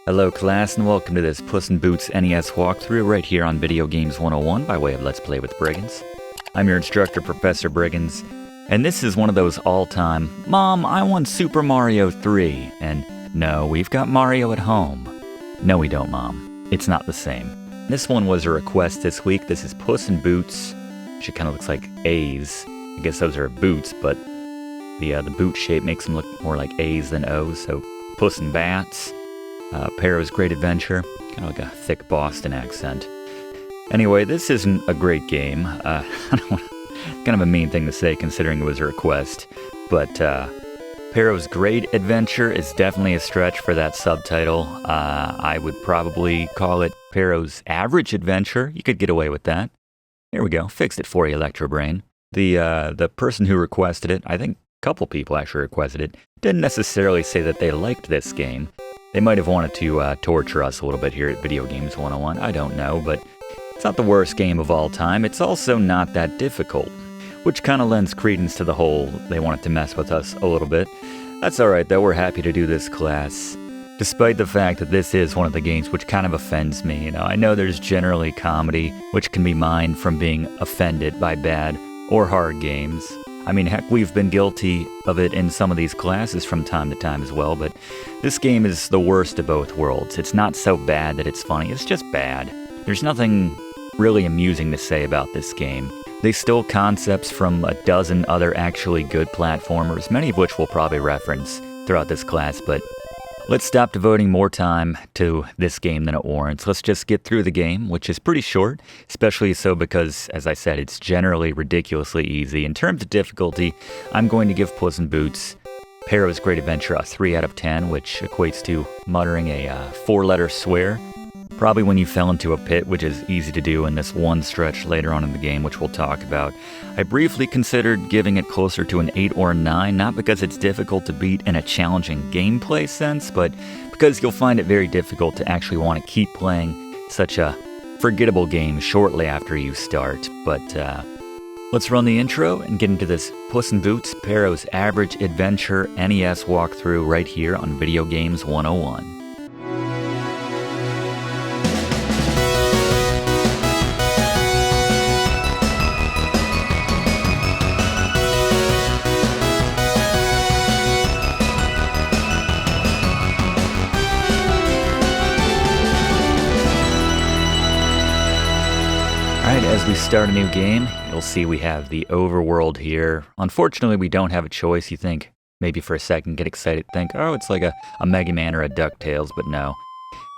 Hello class and welcome to this Puss in Boots NES walkthrough right here on Video Games 101 by way of Let's Play with Briggins. I'm your instructor, Professor Briggins, and this is one of those all-time, Mom, I want Super Mario 3, and no, we've got Mario at home. No we don't, Mom. It's not the same. This one was a request this week. This is Puss in Boots. She kind of looks like A's. I guess those are boots, but the boot shape makes them look more like A's than O's, so Puss in Bats. Pero's Great Adventure, kind of like a thick Boston accent. Anyway, this isn't a great game. I don't want kind of a mean thing to say considering it was a request, but Pero's Great Adventure is definitely a stretch for that subtitle. I would probably call it Pero's Average Adventure. You could get away with that. There we go, fixed it for you, Electrobrain. The person who requested it, I think a couple people actually requested it, didn't necessarily say that they liked this game. They might have wanted to torture us a little bit here at Video Games 101, I don't know, but it's not the worst game of all time. It's also not that difficult, which kind of lends credence to the whole they wanted to mess with us a little bit. That's alright though, we're happy to do this class. Despite the fact that this is one of the games which kind of offends me, I know there's generally comedy which can be mined from being offended by bad or hard games. I mean, heck, we've been guilty of it in some of these classes from time to time as well, but this game is the worst of both worlds. It's not so bad that it's funny, it's just bad. There's nothing really amusing to say about this game. They stole concepts from a dozen other actually good platformers, many of which we'll probably reference throughout this class, but let's stop devoting more time to this game than it warrants. Let's just get through the game, which is pretty short, especially so because, as I said, it's generally ridiculously easy. In terms of difficulty, I'm going to give Puss in Boots Pero's Great Adventure a 3 out of 10, which equates to muttering a 4-letter swear. Probably when you fell into a pit, which is easy to do in this one stretch later on in the game, which we'll talk about. I briefly considered giving it closer to an 8 or a 9, not because it's difficult to beat in a challenging gameplay sense, but because you'll find it very difficult to actually want to keep playing such a forgettable game shortly after you start. But let's run the intro and get into this Puss in Boots Pero's Average Adventure NES walkthrough right here on Video Games 101. As we start a new game, you'll see we have the overworld here. Unfortunately, we don't have a choice. You think, maybe for a second, get excited, think, oh, it's like a Mega Man or a DuckTales, but no.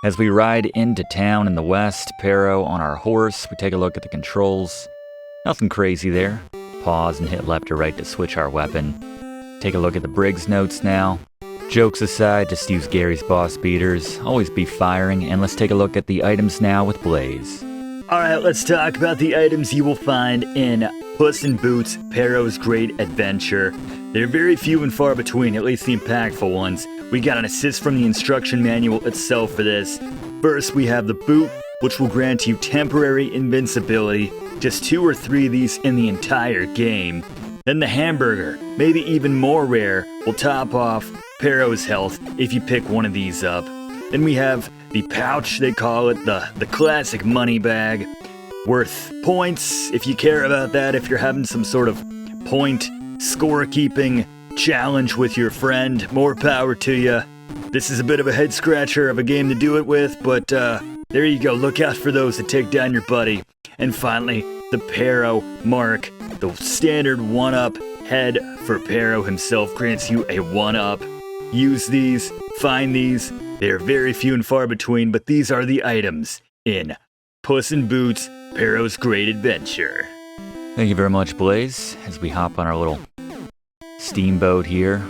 As we ride into town in the west, Pero on our horse, we take a look at the controls. Nothing crazy there. Pause and hit left or right to switch our weapon. Take a look at the Briggs notes now. Jokes aside, just use Gary's boss beaters. Always be firing, and let's take a look at the items now with Blaze. Alright, let's talk about the items you will find in Puss in Boots Pero's Great Adventure. They're very few and far between, at least the impactful ones. We got an assist from the instruction manual itself for this. First, we have the boot, which will grant you temporary invincibility. Just 2 or 3 of these in the entire game. Then the hamburger, maybe even more rare, will top off Pero's health if you pick one of these up. Then we have the pouch, they call it, the classic money bag. Worth points, if you care about that, if you're having some sort of point scorekeeping challenge with your friend, more power to you. This is a bit of a head scratcher of a game to do it with, but there you go, look out for those that take down your buddy. And finally, the Pero mark, the standard 1-up head for Pero himself grants you a 1-up. Use these, find these. They are very few and far between, but these are the items in Puss in Boots Pero's Great Adventure. Thank you very much, Blaze, as we hop on our little steamboat here.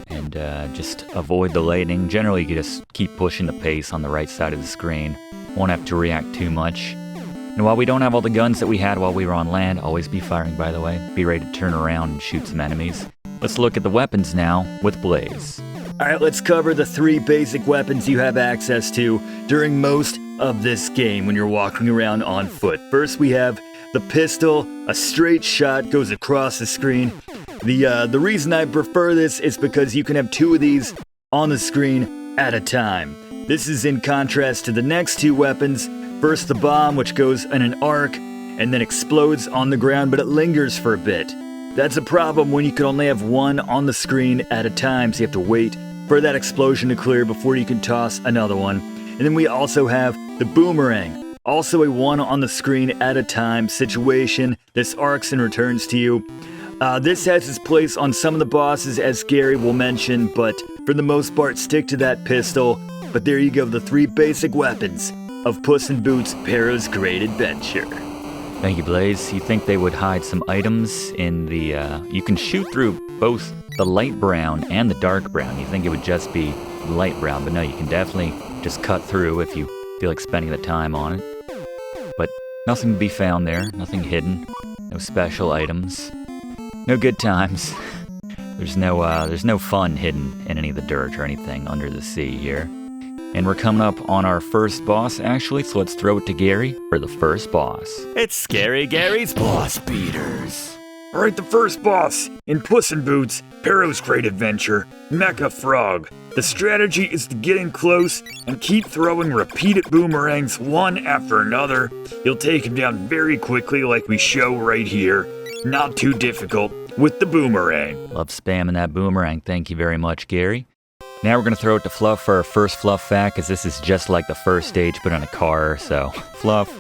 And just avoid the lightning. Generally, you just keep pushing the pace on the right side of the screen. Won't have to react too much. And while we don't have all the guns that we had while we were on land, always be firing, by the way. Be ready to turn around and shoot some enemies. Let's look at the weapons now with Blaze. Alright, let's cover the 3 basic weapons you have access to during most of this game when you're walking around on foot. First, we have the pistol. A straight shot goes across the screen. The reason I prefer this is because you can have 2 of these on the screen at a time. This is in contrast to the next two weapons. First the bomb, which goes in an arc and then explodes on the ground, but it lingers for a bit. That's a problem when you can only have one on the screen at a time, so you have to wait for that explosion to clear before you can toss another one. And then we also have the boomerang, also a one on the screen at a time situation. This arcs and returns to you. This has its place on some of the bosses, as Gary will mention, but for the most part, stick to that pistol. But there you go, the three basic weapons of Puss in Boots' Pharaoh's Great Adventure. Thank you, Blaze. You think they would hide some items in the, you can shoot through both the light brown and the dark brown. You think it would just be light brown, but no, you can definitely just cut through if you feel like spending the time on it. But nothing to be found there, nothing hidden, no special items, no good times. There's no fun hidden in any of the dirt or anything under the sea here. And we're coming up on our first boss, actually, so let's throw it to Gary for the first boss. It's Scary Gary's Boss Beaters. Alright, the first boss in Puss in Boots' Pharaoh's Great Adventure, Mecha Frog. The strategy is to get in close and keep throwing repeated boomerangs one after another. You'll take him down very quickly like we show right here. Not too difficult with the boomerang. Love spamming that boomerang, thank you very much, Gary. Now we're going to throw it to Fluff for our first Fluff fact, because this is just like the first stage but on a car, so Fluff.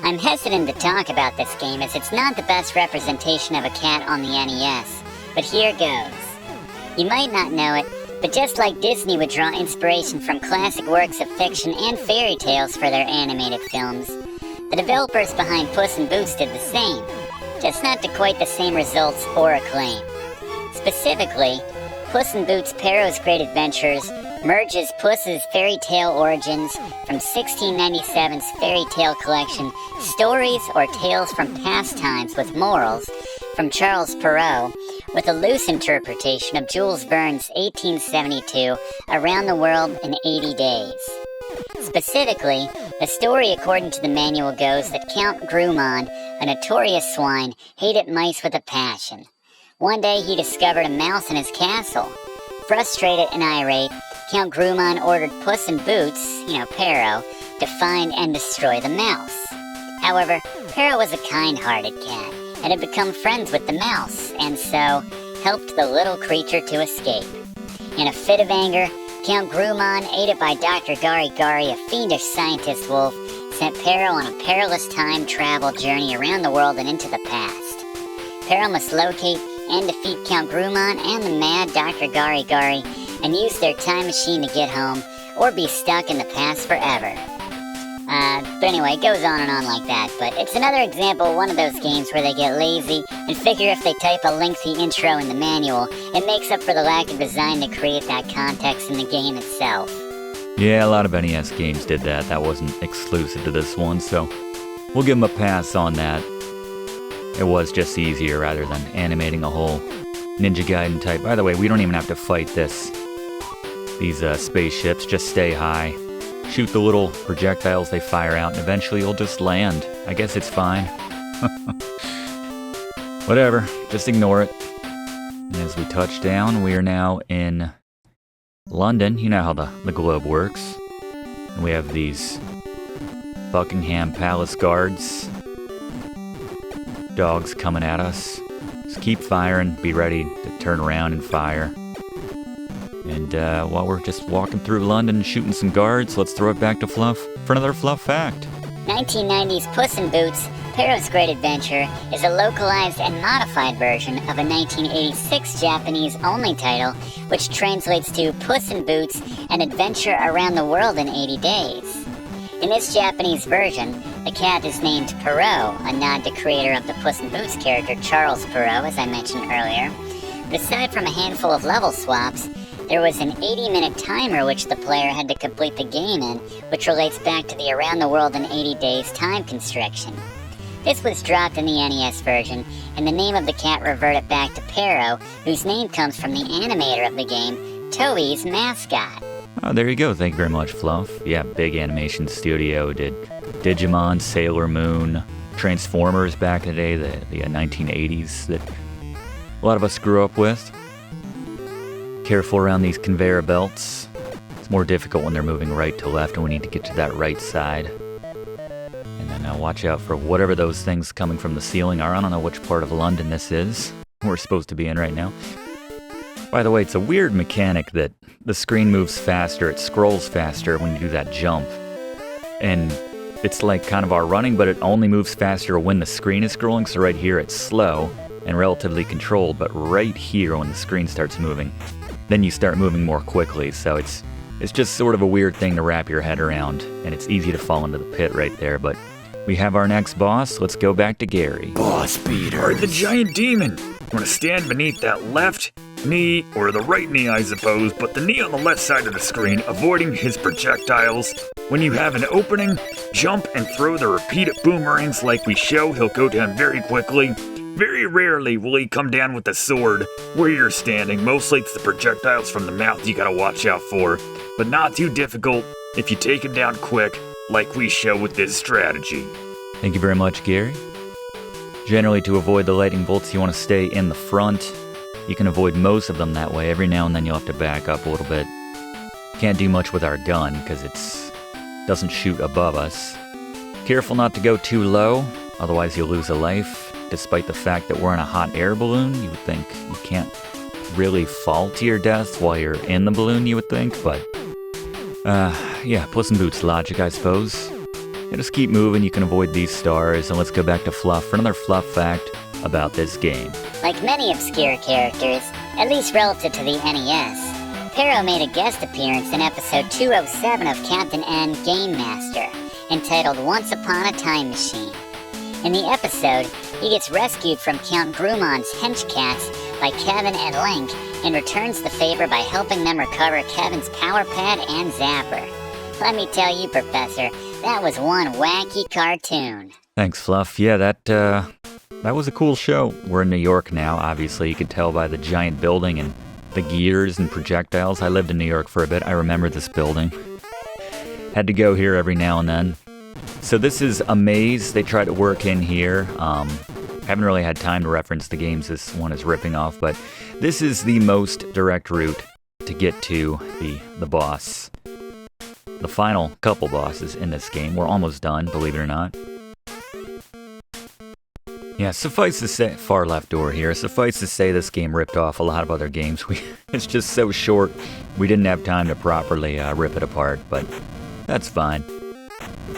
I'm hesitant to talk about this game as it's not the best representation of a cat on the NES, but here goes. You might not know it, but just like Disney would draw inspiration from classic works of fiction and fairy tales for their animated films, the developers behind Puss in Boots did the same, just not to quite the same results or acclaim. Specifically, Puss in Boots' Pharaoh's Great Adventures merges Puss's fairy tale origins from 1697's fairy tale collection Stories or Tales from Past Times with Morals from Charles Perrault with a loose interpretation of Jules Verne's 1872 Around the World in 80 Days. Specifically, the story according to the manual goes that Count Gruemon, a notorious swine, hated mice with a passion. One day he discovered a mouse in his castle. Frustrated and irate, Count Gruemon ordered Puss in Boots, Pharaoh, to find and destroy the mouse. However, Pharaoh was a kind-hearted cat and had become friends with the mouse, and so helped the little creature to escape. In a fit of anger, Count Gruemon, aided by Dr. Gari, a fiendish scientist wolf, sent Pharaoh on a perilous time travel journey around the world and into the past. Pharaoh must locate and defeat Count Gruemon and the mad Dr. Gari and use their time machine to get home or be stuck in the past forever. But anyway, it goes on and on like that, but it's another example of one of those games where they get lazy and figure if they type a lengthy intro in the manual, it makes up for the lack of design to create that context in the game itself. Yeah, a lot of NES games did that. That wasn't exclusive to this one, so we'll give them a pass on that. It was just easier rather than animating a whole Ninja Gaiden type. By the way, we don't even have to fight these spaceships. Just stay high. Shoot the little projectiles they fire out, and eventually you'll just land. I guess it's fine. Whatever, just ignore it. And as we touch down, we are now in London. You know how the globe works. And we have these Buckingham Palace guards. Dogs coming at us. Just keep firing, be ready to turn around and fire. And while we're just walking through London shooting some guards, let's throw it back to Fluff for another Fluff fact. 1990's Puss in Boots' Pharaoh's Great Adventure is a localized and modified version of a 1986 Japanese-only title, which translates to Puss in Boots: An Adventure Around the World in 80 Days. In this Japanese version, the cat is named Perrault, a nod to creator of the Puss in Boots character Charles Perrault, as I mentioned earlier. But aside from a handful of level swaps, there was an 80-minute timer which the player had to complete the game in, which relates back to the Around the World in 80 Days time constriction. This was dropped in the NES version, and the name of the cat reverted back to Perrault, whose name comes from the animator of the game, Toei's mascot. Oh, there you go. Thank you very much, Fluff. Yeah, big animation studio. Did Digimon, Sailor Moon, Transformers back in the day, the 1980s that a lot of us grew up with. Careful around these conveyor belts. It's more difficult when they're moving right to left and we need to get to that right side. And then watch out for whatever those things coming from the ceiling are. I don't know which part of London this is we're supposed to be in right now. By the way, it's a weird mechanic that the screen moves faster, it scrolls faster when you do that jump. And it's like kind of our running, but it only moves faster when the screen is scrolling, so right here it's slow and relatively controlled, but right here when the screen starts moving, then you start moving more quickly, so it's just sort of a weird thing to wrap your head around, and it's easy to fall into the pit right there, but we have our next boss. Let's go back to Gary. Boss beater. Alright, the giant demon. You want to stand beneath that left knee, or the right knee, I suppose, but the knee on the left side of the screen, avoiding his projectiles. When you have an opening, jump and throw the repeated boomerangs like we show. He'll go down very quickly. Very rarely will he come down with a sword where you're standing. Mostly it's the projectiles from the mouth you gotta watch out for, but not too difficult if you take him down quick, like we show with this strategy. Thank you very much, Gary. Generally, to avoid the lightning bolts, you want to stay in the front. You can avoid most of them that way. Every now and then you'll have to back up a little bit. Can't do much with our gun because it doesn't shoot above us. Careful not to go too low, otherwise you'll lose a life. Despite the fact that we're in a hot air balloon, you would think you can't really fall to your death while you're in the balloon, you would think, but yeah, Puss in Boots logic, I suppose. Yeah, just keep moving, you can avoid these stars, and let's go back to Fluff for another Fluff fact about this game. Like many obscure characters, at least relative to the NES, Pero made a guest appearance in episode 207 of Captain N Game Master, entitled Once Upon a Time Machine. In the episode, he gets rescued from Count Gruemon's henchcats by Kevin and Link, and returns the favor by helping them recover Kevin's power pad and zapper. Let me tell you, Professor, that was one wacky cartoon. Thanks, Fluff. Yeah, that was a cool show. We're in New York now, obviously. You could tell by the giant building and the gears and projectiles. I lived in New York for a bit. I remember this building. Had to go here every now and then. So this is a maze they try to work in here. Haven't really had time to reference the games this one is ripping off, but this is the most direct route to get to the boss. The final couple bosses in this game. We're almost done, believe it or not. Yeah, suffice to say, far left door here, suffice to say this game ripped off a lot of other games. It's just so short, we didn't have time to properly rip it apart, but that's fine.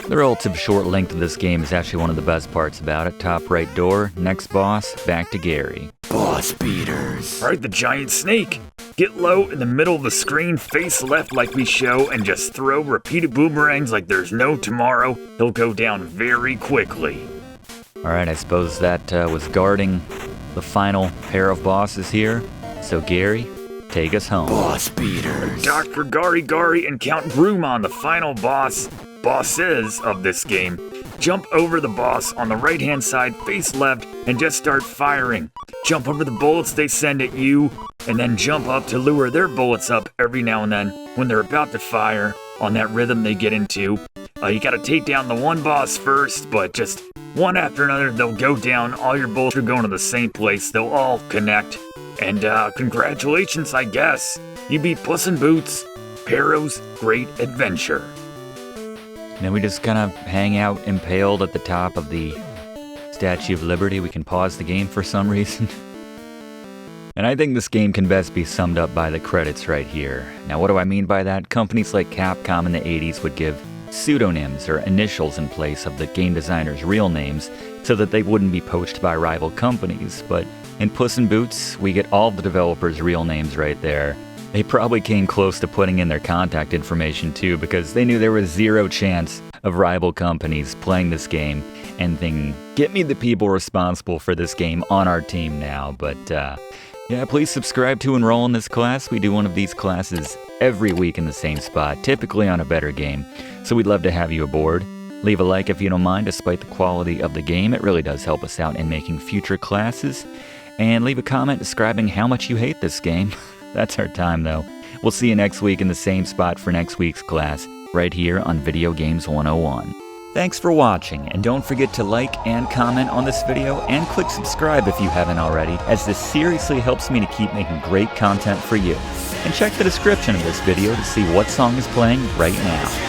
The relative short length of this game is actually one of the best parts about it. Top right door, next boss, back to Gary. Boss beaters. Alright, the giant snake. Get low in the middle of the screen, face left like we show, and just throw repeated boomerangs like there's no tomorrow. He'll go down very quickly. Alright, I suppose that was guarding the final pair of bosses here. So Gary, take us home. Boss beaters. Dr. Gari and Count Gruemon, the final bosses of this game. Jump over the boss on the right-hand side, face left, and just start firing. Jump over the bullets they send at you, and then jump up to lure their bullets up every now and then when they're about to fire on that rhythm they get into. You gotta take down the one boss first, but just one after another, they'll go down. All your bullets are going to the same place. They'll all connect. And congratulations, I guess. You beat Puss in Boots, Pero's Great Adventure. And then we just kind of hang out impaled at the top of the Statue of Liberty. We can pause the game for some reason. And I think this game can best be summed up by the credits right here. Now, what do I mean by that? Companies like Capcom in the 80s would give pseudonyms or initials in place of the game designers' real names so that they wouldn't be poached by rival companies. But in Puss in Boots, we get all the developers' real names right there. They probably came close to putting in their contact information too, because they knew there was zero chance of rival companies playing this game and thinking, get me the people responsible for this game on our team now. But yeah, please subscribe to enroll in this class. We do one of these classes every week in the same spot, typically on a better game. So we'd love to have you aboard. Leave a like if you don't mind, despite the quality of the game. It really does help us out in making future classes. And leave a comment describing how much you hate this game. That's our time, though. We'll see you next week in the same spot for next week's class, right here on Video Games 101. Thanks for watching, and don't forget to like and comment on this video, and click subscribe if you haven't already, as this seriously helps me to keep making great content for you. And check the description of this video to see what song is playing right now.